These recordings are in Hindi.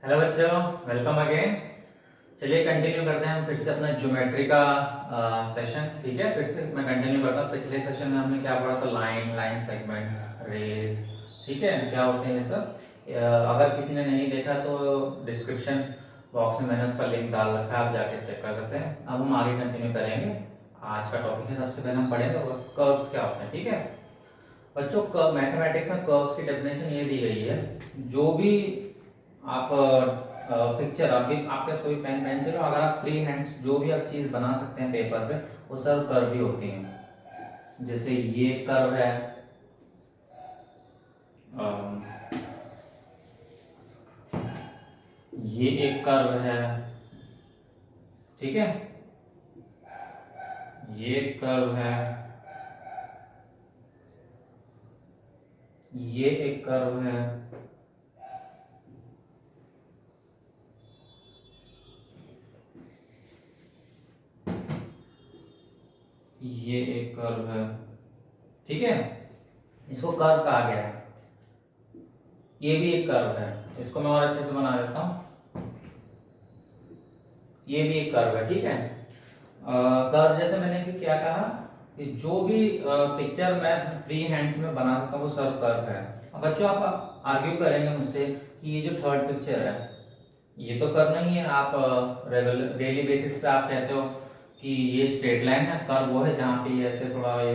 हेलो बच्चों, वेलकम अगेन। चलिए कंटिन्यू करते हैं हम फिर से अपना ज्योमेट्री का सेशन। ठीक है, फिर से मैं कंटिन्यू करता हूँ। पिछले सेशन में हमने क्या पढ़ा था? Line segment, rays. ठीक है, क्या होते हैं ये सब। अगर किसी ने नहीं देखा तो डिस्क्रिप्शन बॉक्स में मैंने उसका लिंक डाल रखा है, आप जाके चेक कर सकते हैं। अब हम आगे कंटिन्यू करेंगे। आज का टॉपिक है, सबसे पहले हम पढ़ेंगे कर्व्स क्या होते हैं। ठीक है बच्चों, मैथमेटिक्स में कर्व्स की डेफिनेशन ये दी गई है। जो भी आप पिक्चर अभी आपके पास कोई पेन पेंसिल हो, अगर आप फ्री हैंड्स जो भी आप चीज बना सकते हैं पेपर पे, वो सब कर्व ही होती हैं। जैसे ये कर्व है, अम, ये एक कर्व है। ठीक है, ये एक कर्व है, ये एक कर्व है, ये एक कर्व है। ठीक है, इसको कर्व कहा गया है। ये भी एक कर्व है, इसको मैं और अच्छे से बना देता हूं। ये भी एक कर्व है। ठीक है, कर्व जैसे मैंने कि क्या कहा कि जो भी पिक्चर मैं फ्री हैंड्स में बना सकता हूँ वो सब कर्व है। अब बच्चों आप आर्ग्यू करेंगे मुझसे कि ये जो थर्ड पिक्चर है ये तो कर्व नहीं है। आप रेगुलर डेली बेसिस पे आप कहते हो कि ये स्ट्रेट लाइन है, कर्व वो है जहाँ पे ये ऐसे थोड़ा ये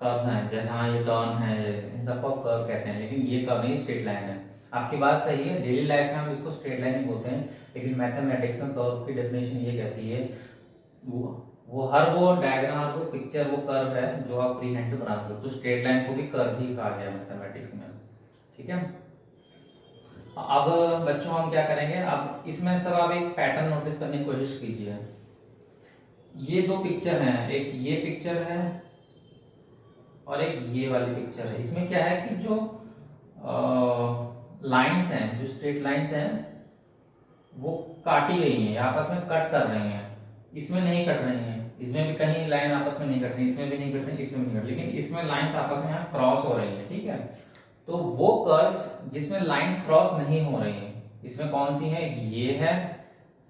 कर्व है, जहाँ ये टर्न है, इन सबको कर्व कहते हैं। लेकिन ये कर्व नहीं, स्ट्रेट लाइन है। आपकी बात सही है, डेली लाइफ में हम इसको स्ट्रेट लाइन ही बोलते हैं। लेकिन मैथमेटिक्स में कर्व की डेफिनेशन ये कहती है वो हर वो डायग्राम, हर वो पिक्चर वो कर्व है जो आप फ्री हैंड से बना सकते हो। तो स्ट्रेट लाइन को भी कर्व ही कहा गया मैथमेटिक्स में। ठीक है, अब बच्चों हम क्या करेंगे, अब इसमें सब आप एक पैटर्न नोटिस करने की कोशिश कीजिए। ये दो पिक्चर हैं, एक ये पिक्चर है और एक ये वाली पिक्चर है। इसमें क्या है कि जो लाइंस हैं, जो स्ट्रेट लाइंस हैं वो काटी गई हैं, आपस में कट कर रही हैं। इसमें नहीं कट रही हैं, इसमें भी कहीं लाइन आपस में नहीं कट रही, इसमें भी नहीं कट रही, इसमें भी नहीं कट रही, लेकिन इसमें लाइंस आपस में यहाँ क्रॉस हो रही है। ठीक है, तो वो कर्व्स जिसमें लाइंस क्रॉस नहीं हो रही हैं, इसमें कौन सी है? एक ये है,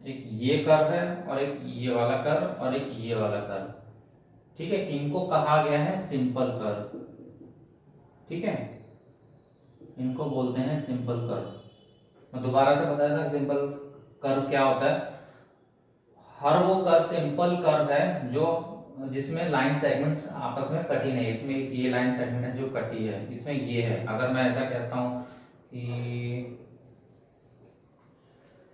एक ये कर्व है, और एक ये वाला कर्व, और एक ये वाला कर्व। ठीक है, इनको कहा गया है सिंपल कर्व। ठीक है, इनको बोलते हैं सिंपल कर्व। मैं दोबारा से बता देता सिंपल कर्व क्या होता है। हर वो कर्व सिंपल कर्व है जो जिसमें लाइन सेगमेंट्स आपस में कटी नहीं। इसमें ये लाइन सेगमेंट है जो कटी है, इसमें ये है। अगर मैं ऐसा कहता हूं कि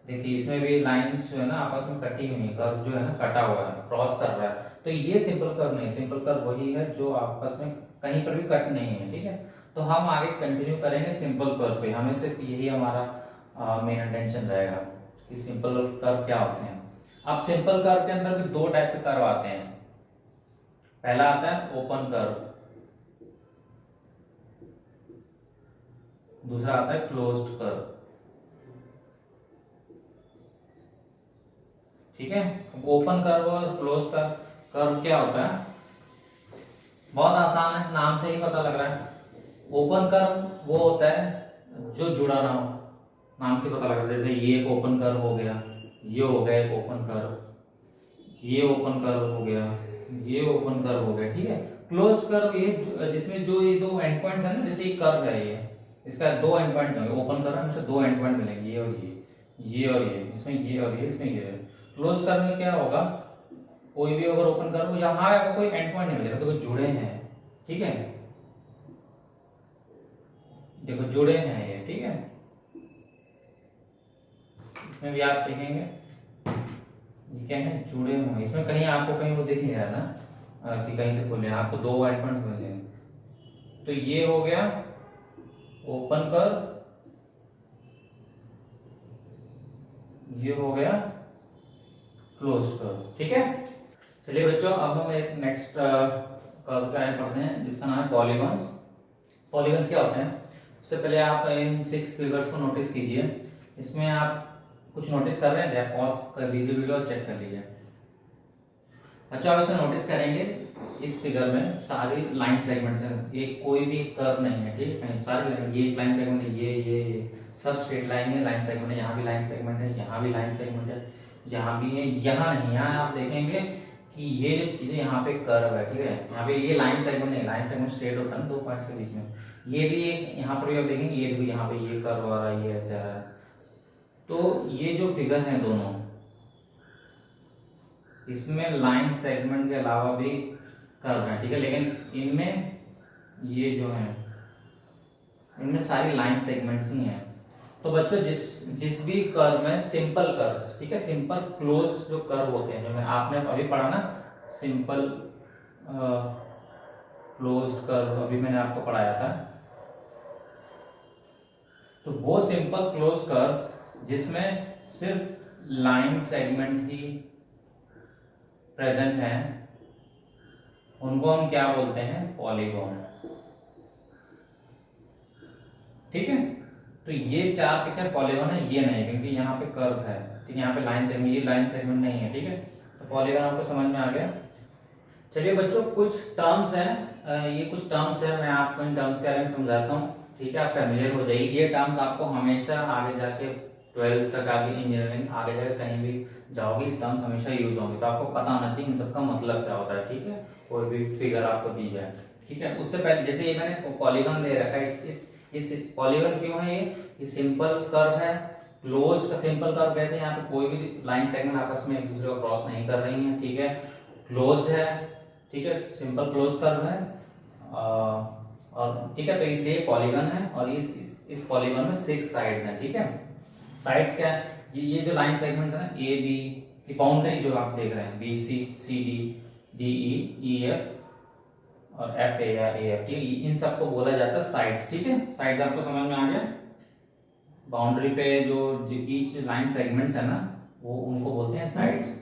देखिए इसमें भी लाइंस जो है ना आपस में कटी हुई है, कर्व जो है ना कटा हुआ है, क्रॉस कर रहा है, तो ये सिंपल कर्व नहीं। सिंपल कर्व वही है जो आपस में कहीं पर भी कट नहीं है। ठीक है, तो हम आगे कंटिन्यू करेंगे सिंपल कर्व पे। हमें सिर्फ यही हमारा मेन अटेंशन रहेगा कि सिंपल कर्व क्या होते हैं। अब सिंपल कर्व के अंदर भी दो टाइप के कर्व आते हैं। पहला आता है ओपन कर्व, दूसरा आता है क्लोज्ड कर्व। ठीक है, ओपन कर्व और क्लोज कर्व क्या होता है? बहुत आसान है, नाम से ही पता लग रहा है। ओपन कर्व वो होता है जो जुड़ा ना हो, नाम से पता लग रहा है। जैसे ये एक ओपन कर्व हो गया, ये हो गया एक ओपन कर्व, ये ओपन कर्व हो गया, ये ओपन कर्व हो गया। ठीक है, क्लोज कर्व ये जिसमें जो ये दो एंड पॉइंट्स है ना, जैसे ये कर्व है, ये इसका दो एंड पॉइंट्स होंगे। ओपन कर्व में दो एंड पॉइंट मिलेंगे, ये और ये और ये, इसमें ये और ये, इसमें ये। क्लोज कर्व में क्या होगा, कोई भी अगर ओपन कर्व यहाँ है वो कोई एंड पॉइंट नहीं मिलेगा, तो जुड़े हैं। ठीक है, देखो जुड़े हैं ये। ठीक है, इसमें भी आप देखेंगे ये क्या है, जुड़े हुए। इसमें कहीं आपको कहीं वो दिखेगा ना कि कहीं से खुले, आपको दो एंड पॉइंट मिलेंगे। तो ये हो गया ओपन कर्व, ये हो गया क्लोज कर्व। ठीक है, चलिए बच्चों अब हम एक नेक्स्ट कर्व का पढ़ते हैं जिसका नाम है पॉलीगॉन्स। पॉलीगॉन्स क्या होते हैं? सबसे पहले आप इन 6 फिगर्स को नोटिस कीजिए। इसमें आप कुछ नोटिस कर रहे हैं, पॉज कर लीजिए वीडियो और चेक कर लीजिए। अच्छा, आप इसे नोटिस करेंगे इस फिगर में सारी लाइन सेगमेंट्स हैं, ये कोई भी कर्व नहीं है, ठीक है, सारी लाइन, ये लाइन सेगमेंट है, ये सब स्ट्रेट लाइन है, लाइन सेगमेंट है, यहाँ भी लाइन सेगमेंट है, यहाँ भी लाइन सेगमेंट है, यहाँ भी है, यहाँ नहीं, यहाँ आप देखेंगे कि ये जो चीजें यहाँ पे कर्व है, ठीक है, यहाँ पे ये लाइन सेगमेंट नहीं, लाइन सेगमेंट स्ट्रेट होता है ना दो पॉइंट्स के बीच में, ये भी एक यहाँ पर भी आप देखेंगे, ये भी यहाँ पे ये कर्व आ रहा है, ये ऐसे आ रहा है। तो ये जो फिगर है दोनों, इसमें लाइन सेगमेंट के अलावा भी कर्व है, ठीक है, लेकिन इनमें ये जो है इनमें सारी लाइन सेगमेंट्स ही हैं। तो बच्चों जिस भी कर्व में सिंपल कर्व्स, ठीक है, सिंपल क्लोज्ड जो कर्व होते हैं, जो मैं आपने अभी पढ़ा ना, सिंपल क्लोज्ड कर्व अभी मैंने आपको पढ़ाया था, तो वो सिंपल क्लोज्ड कर्व जिसमें सिर्फ लाइन सेगमेंट ही प्रेजेंट है, उनको हम क्या बोलते हैं, पॉलीगॉन, ठीक है। तो ये चार पिक्चर पॉलीगॉन है, ये नहीं, क्योंकि यहाँ पे कर्व है, ठीक है, यहाँ पे लाइन सेगमेंट, ये लाइन सेगमेंट नहीं है, ठीक है, तो पॉलीगॉन आपको समझ में आ गया। चलिए बच्चों, कुछ टर्म्स हैं, ये कुछ टर्म्स है, मैं आपको इन टर्म्स के बारे में समझाता हूँ, ठीक है, आप फैमिलियर हो जाइए। ये टर्म्स आपको हमेशा आगे जाके 12th तक, आगे इंजीनियरिंग, आगे जाके कहीं भी जाओगे, टर्म्स हमेशा यूज होंगे, तो आपको पता होना चाहिए इन सबका मतलब क्या होता है, ठीक है, कोई भी फिगर आपको दी जाए, ठीक है। उससे पहले जैसे ये मैंने पॉलीगॉन दे रखा है, इस पॉलीगॉन क्यों है, ये सिंपल कर्व है, क्लोज का सिंपल कर्व, कैसे यहाँ पे कोई भी लाइन सेगमेंट आपस में एक दूसरे को क्रॉस नहीं कर रही है, ठीक है, क्लोज्ड है, ठीक है, सिंपल क्लोज कर्व है, और ठीक है, तो इसलिए पॉलीगॉन है, और इस पॉलीगॉन में 6 साइड्स हैं, ठीक है। साइड्स क्या है, ये जो लाइन सेगमेंट्स है ना, ए बी, बाउंड्री जो आप देख रहे हैं, B C, C D, D E, E F और एफ ए या ए एफ, ठीक है, इन सबको बोला जाता है साइड्स, ठीक है। साइड्स आपको समझ में आ गया, बाउंड्री पे जो ईच लाइन सेगमेंट्स है ना, वो उनको बोलते हैं साइड्स।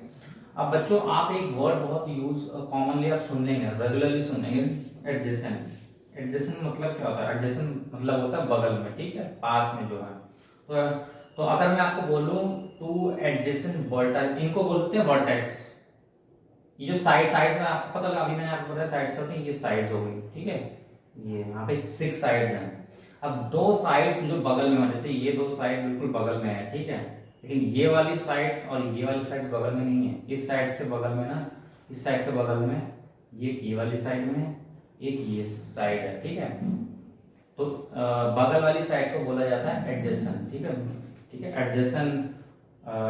अब बच्चों, आप एक वर्ड बहुत यूज कॉमनली आप सुन लेंगे, रेगुलरली सुन लेंगे, एडजेसेंट। एडजेसेंट मतलब क्या होता है, एडजेसेंट मतलब होता है बगल में, ठीक है, पास में जो है। तो अगर मैं आपको बोलूं टू एडजेसेंट वर्टेक्स, इनको बोलते हैं वर्टेक्स। ये जो साइड्स में आपको पता लगा, अभी मैंने आपको बताया साइड्स होती हैं, ये साइड्स हो गई, ठीक है, ये यहाँ पे 6 साइड्स हैं। अब दो साइड्स जो बगल में हो, जैसे ये दो साइड बिल्कुल बगल में है, ठीक है, लेकिन ये वाली साइड्स और ये वाली साइड्स बगल में नहीं है, इस साइड के बगल में ना, इस साइड के बगल में ये वाली साइड में है, एक ये साइड है, ठीक है, तो बगल वाली साइड को बोला जाता है एडजेसेंट, ठीक है, ठीक है, एडजेसेंट।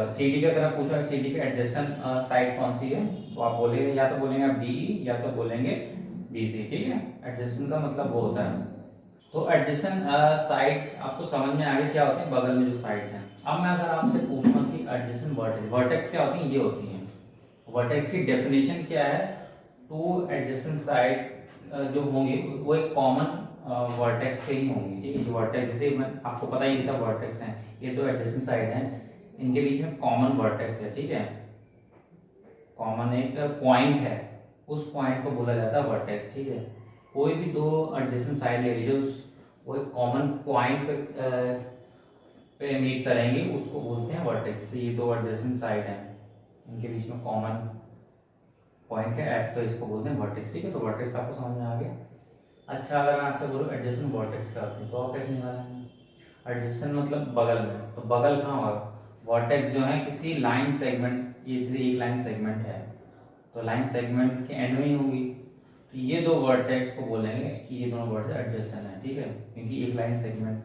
सीडी का अगर आप पूछो सीडी के एडजेसेंट साइड कौन सी है, तो आप बोलेंगे, या तो बोलेंगे आप डी, या तो बोलेंगे बीसी, ठीक है, एडजेसेंट का मतलब वो होता है। तो एडजेसेंट साइड्स आपको समझ में आ गए क्या होते हैं, बगल में जो साइड्स हैं। अब मैं अगर आपसे पूछूं कि एडजेसेंट वर्टेक्स, वर्टेक्स क्या होती हैं, ये होती हैं, वर्टेक्स की डेफिनेशन क्या है, टू एडजेसेंट साइड जो होंगे वो एक कॉमन वर्टेक्स पे ही होंगी, ठीक है, ये वर्टेक्स, जैसे मैं आपको पता है ये सब वर्टेक्स हैं, ये दो एडजेसेंट साइड हैं, इनके बीच में कॉमन वर्टेक्स है, ठीक है, कॉमन एक पॉइंट है, उस पॉइंट को बोला जाता है वर्टेक्स, ठीक है। कोई भी दो एडजेसेंट साइड ले लीजिए, वो एक कॉमन पॉइंट पे मीट करेंगे, उसको बोलते हैं वर्टेक्स। जैसे ये दो एडजेसेंट साइड हैं, इनके बीच में कॉमन पॉइंट है एफ, तो इसको बोलते हैं वर्टेक्स, ठीक है। तो वर्टेक्स आपको समझ में आ गया। अच्छा, अगर मैं आपसे बोलूँ एडजेसेंट वर्टेक्स क्या होते हैं, तो आप कैसे निकालेंगे, एडजेसेंट मतलब बगल में, तो बगल कहाँ होगा, वर्टेक्स जो है किसी लाइन सेगमेंट, ये सिर्फ एक लाइन सेगमेंट है, तो लाइन सेगमेंट के एंड में ही होंगी, तो ये दो वर्टेक्स को बोलेंगे कि ये दोनों वर्टेक्स एडजेसेंट है, ठीक है, क्योंकि एक लाइन सेगमेंट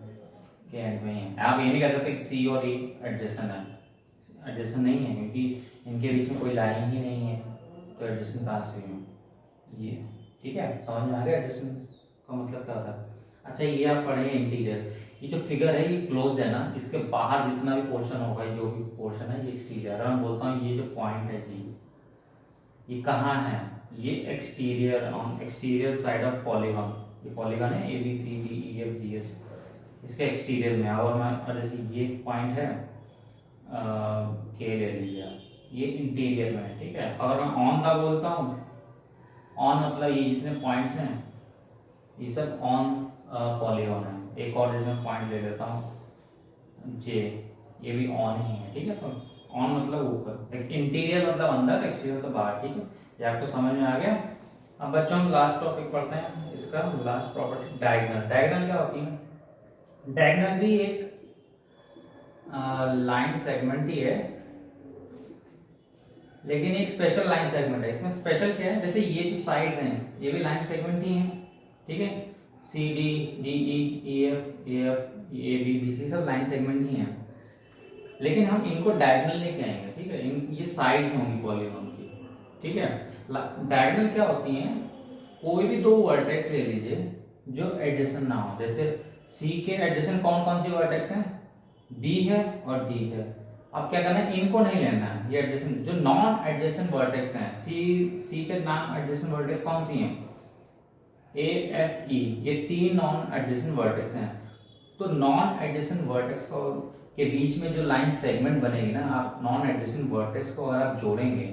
के एंड में ही है। आप ये नहीं कह सकते कि सी और ई एडजेसेंट है, एडजेसेंट नहीं है, क्योंकि इनके बीच में कोई लाइन ही नहीं है, तो एडजेसेंट कहाँ से है ये, ठीक है, समझ में आ गया एडजेसेंट का मतलब क्या होता है। अच्छा, ये आप पढ़ेंगे इंटीरियर, ये जो फिगर है ये क्लोज्ड है ना, इसके बाहर जितना भी पोर्शन होगा, जो भी पोर्शन है ये एक्सटीरियर। अगर मैं बोलता हूँ ये जो पॉइंट है जी, ये कहाँ है, ये exterior, on exterior side of polygon, ये पॉलीगॉन है A B C D E F G H, इसके एक्सटीरियर में। और मैं जैसे ये पॉइंट है के ले लीजिए, ये इंटीरियर में है, ठीक है। अगर मैं ऑन का बोलता हूँ, ऑन मतलब ये जितने पॉइंट्स हैं ये सब ऑन पॉलीगॉन है। एक और इसमें पॉइंट ले लेता हूँ जे, ये भी ऑन ही है, ठीक है। तो ऑन मतलब ऊपर, इंटीरियर मतलब अंदर, एक्सटीरियर मतलब बाहर, ठीक है। ये आपको समझ में आ गया। अब बच्चों हम लास्ट टॉपिक पढ़ते हैं, इसका लास्ट प्रॉपर्टी डायगोनल। डायगोनल क्या होती है? डायगोनल भी एक लाइन सेगमेंट ही है, लेकिन एक स्पेशल लाइन सेगमेंट है। इसमें स्पेशल क्या है, जैसे ये जो साइड्स हैं ये भी लाइन सेगमेंट ही हैं, ठीक है। C D, D E, E F, A F, A B, B C सब लाइन सेगमेंट ही हैं, लेकिन हम इनको डायगोनल लेके आएंगे, ठीक है। ये साइड्स होंगी पॉलीगॉन की, ठीक है। डायगोनल क्या होती हैं? कोई भी दो वर्टेक्स ले लीजिए जो एडजेसेंट ना हो। जैसे सी के एडजेसेंट कौन कौन सी वर्टेक्स हैं? बी है और डी है। अब क्या करना है, इनको नहीं लेना है, ये एडजेसेंट जो नॉन एडजेसेंट वर्टेक्स हैं, सी के नॉन एडजेसेंट वर्टेक्स कौन सी हैं? ए एफ ई, ये तीन नॉन एडजेसेंट वर्टेक्स हैं। तो नॉन एडजेसेंट वर्टेक्स को के बीच में जो लाइन सेगमेंट बनेगी ना, आप नॉन एडजेसेंट वर्टेक्स को अगर आप जोड़ेंगे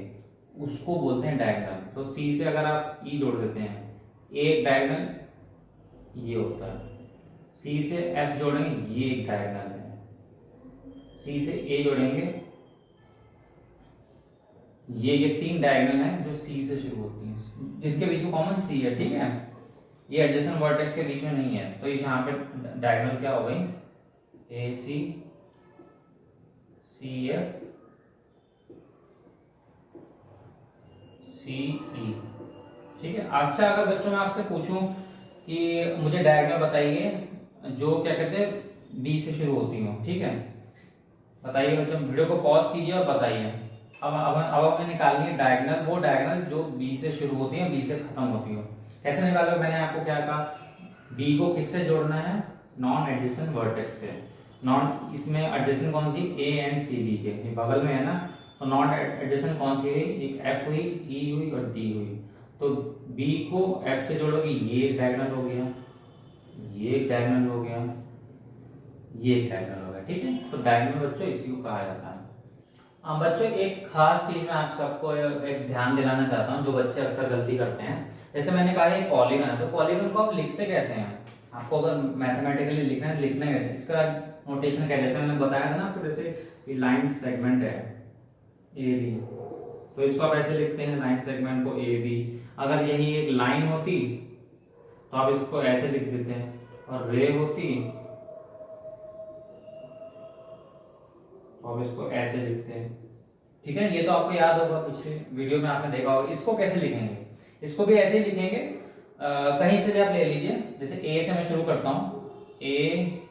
उसको बोलते हैं डायगोनल। तो सी से अगर आप ई जोड़ देते हैं, एक डायगोनल ये होता है। सी से एफ जोड़ेंगे, ये एक डायगोनल है। सी से ए जोड़ेंगे, ये तीन डायगोनल हैं जो सी से शुरू होती हैं, जिनके बीच में कॉमन सी है, ठीक है। ये एडजेसेंट वर्टेक्स के बीच में नहीं है, तो यहाँ पे डायगोनल क्या हो गई? ए सी, सी एफ, सी ई, ठीक है। अच्छा, अगर बच्चों मैं आपसे पूछूं कि मुझे डायगोनल बताइए जो क्या कहते हैं बी से शुरू होती हो, ठीक है। बताइए बच्चों, वीडियो को पॉज कीजिए और बताइए। अब हमें निकालनी है डायगोनल, वो डायगोनल जो बी से शुरू होती है, बी से खत्म होती हो। कैसे निकालोगे? मैंने आपको क्या कहा, बी को किससे जोड़ना है? नॉन एडजेसेंट वर्टेक्स से। नॉन, इसमें एडजेसेंट कौन सी? ए एंड सी बी के, ये बगल में है ना, तो नॉन एडजेसेंट कौन सी हुई? एक एफ हुई, ई हुई और डी हुई। तो बी को एफ से जोड़ोगे, ये एक डायगोनल हो गया, ये एक डायगोनल हो गया, ये एक डायगोनल हो गया, ठीक है। तो डायगोनल बच्चों इसी को कहा जाता है। अब बच्चों एक खास चीज मैं आप सबको एक ध्यान दिलाना चाहता हूँ, जो बच्चे अक्सर गलती करते हैं। जैसे मैंने कहा ये पॉलीगन है, तो पॉलीगन को आप लिखते कैसे हैं? आपको अगर मैथमेटिकली लिखना है, लिखना है, इसका नोटेशन क्या है? जैसे मैंने बताया था ना आपको, जैसे लाइन सेगमेंट है ए बी, तो इसको आप ऐसे लिखते हैं, लाइन सेगमेंट को ए बी। अगर यही एक लाइन होती तो आप इसको ऐसे लिख देते हैं, और रे होती और इसको ऐसे लिखते हैं, ठीक है। ये तो आपको याद होगा, पिछले वीडियो में आपने देखा होगा। इसको कैसे लिखेंगे? इसको भी ऐसे ही लिखेंगे, कहीं से भी आप ले लीजिए। जैसे ए से मैं शुरू करता हूँ, ए,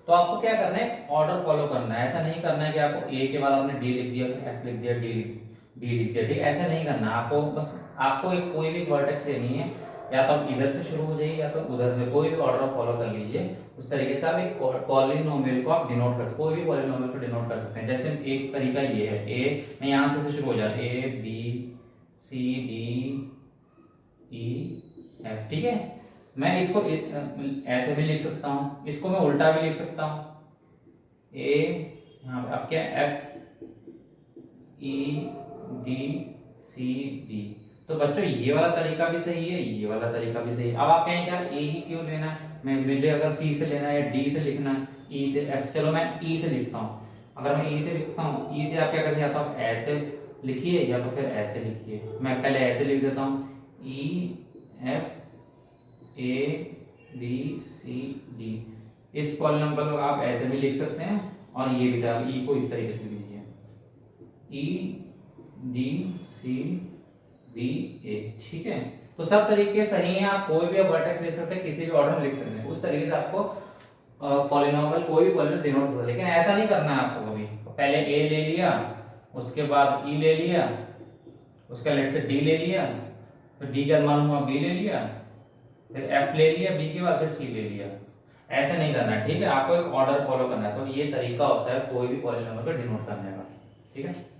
तो आपको क्या करना है? ऑर्डर फॉलो करना है। ऐसा नहीं करना है कि आपको ए के बाद आपने डी लिख दिया, एफ लिख दिया, डी लिख दिया, ठीक। ऐसा नहीं करना है आपको। बस आपको एक कोई भी वर्टेक्स लेनी है, या तो आप इधर से शुरू हो जाइए या तो उधर से, कोई भी ऑर्डर फॉलो कर लीजिए। उस तरीके से आप एक पॉलिनोमियल को आप डिनोट कर, कोई भी पॉलिनोमियल को डिनोट कर सकते हैं। जैसे एक तरीका ये है, ए, मैं यहां से शुरू हो जा रहा है, A B C D E F, ठीक है। मैं इसको ऐसे भी लिख सकता हूं, इसको मैं उल्टा भी लिख सकता हूं, ए यहाँ पे अब क्या, F E D C D. तो बच्चों ये वाला तरीका भी सही है, ये वाला तरीका भी सही है। अब आप कहेंगे यार ए ही क्यों लेना है, मुझे अगर सी से लेना है या डी से लिखना है, ई से, एफ, चलो मैं ई से लिखता हूँ। अगर मैं ई से लिखता हूँ, ई से आप क्या करते हैं, या तो आप ऐसे लिखिए या तो फिर ऐसे लिखिए। मैं पहले ऐसे लिख देता हूँ, E F A B C D. इस पॉलिनोमियल को आप ऐसे भी लिख सकते हैं, और ये भी था, ई को इस तरीके से लिख लीजिए, ई डी सी बी ए, ठीक है। तो सब तरीके सही हैं, आप कोई भी वर्टेक्स ले सकते हैं, किसी भी ऑर्डर में लिख सकते हैं। उस तरीके से आपको पॉलिनोमियल, कोई भी पॉलिनोमियल डिनोट हो सकता है। लेकिन ऐसा नहीं करना है आपको कभी, पहले ए ले लिया, उसके बाद ई ले लिया, उसके लेट से डी ले लिया, फिर डी का मान हुआ बी ले लिया, फिर एफ ले लिया, बी के बाद फिर सी ले लिया। ऐसे नहीं करना है, ठीक है। आपको एक ऑर्डर फॉलो करना है। तो ये तरीका होता है कोई भी पॉलिनोमियल को डिनोट करने का, ठीक है।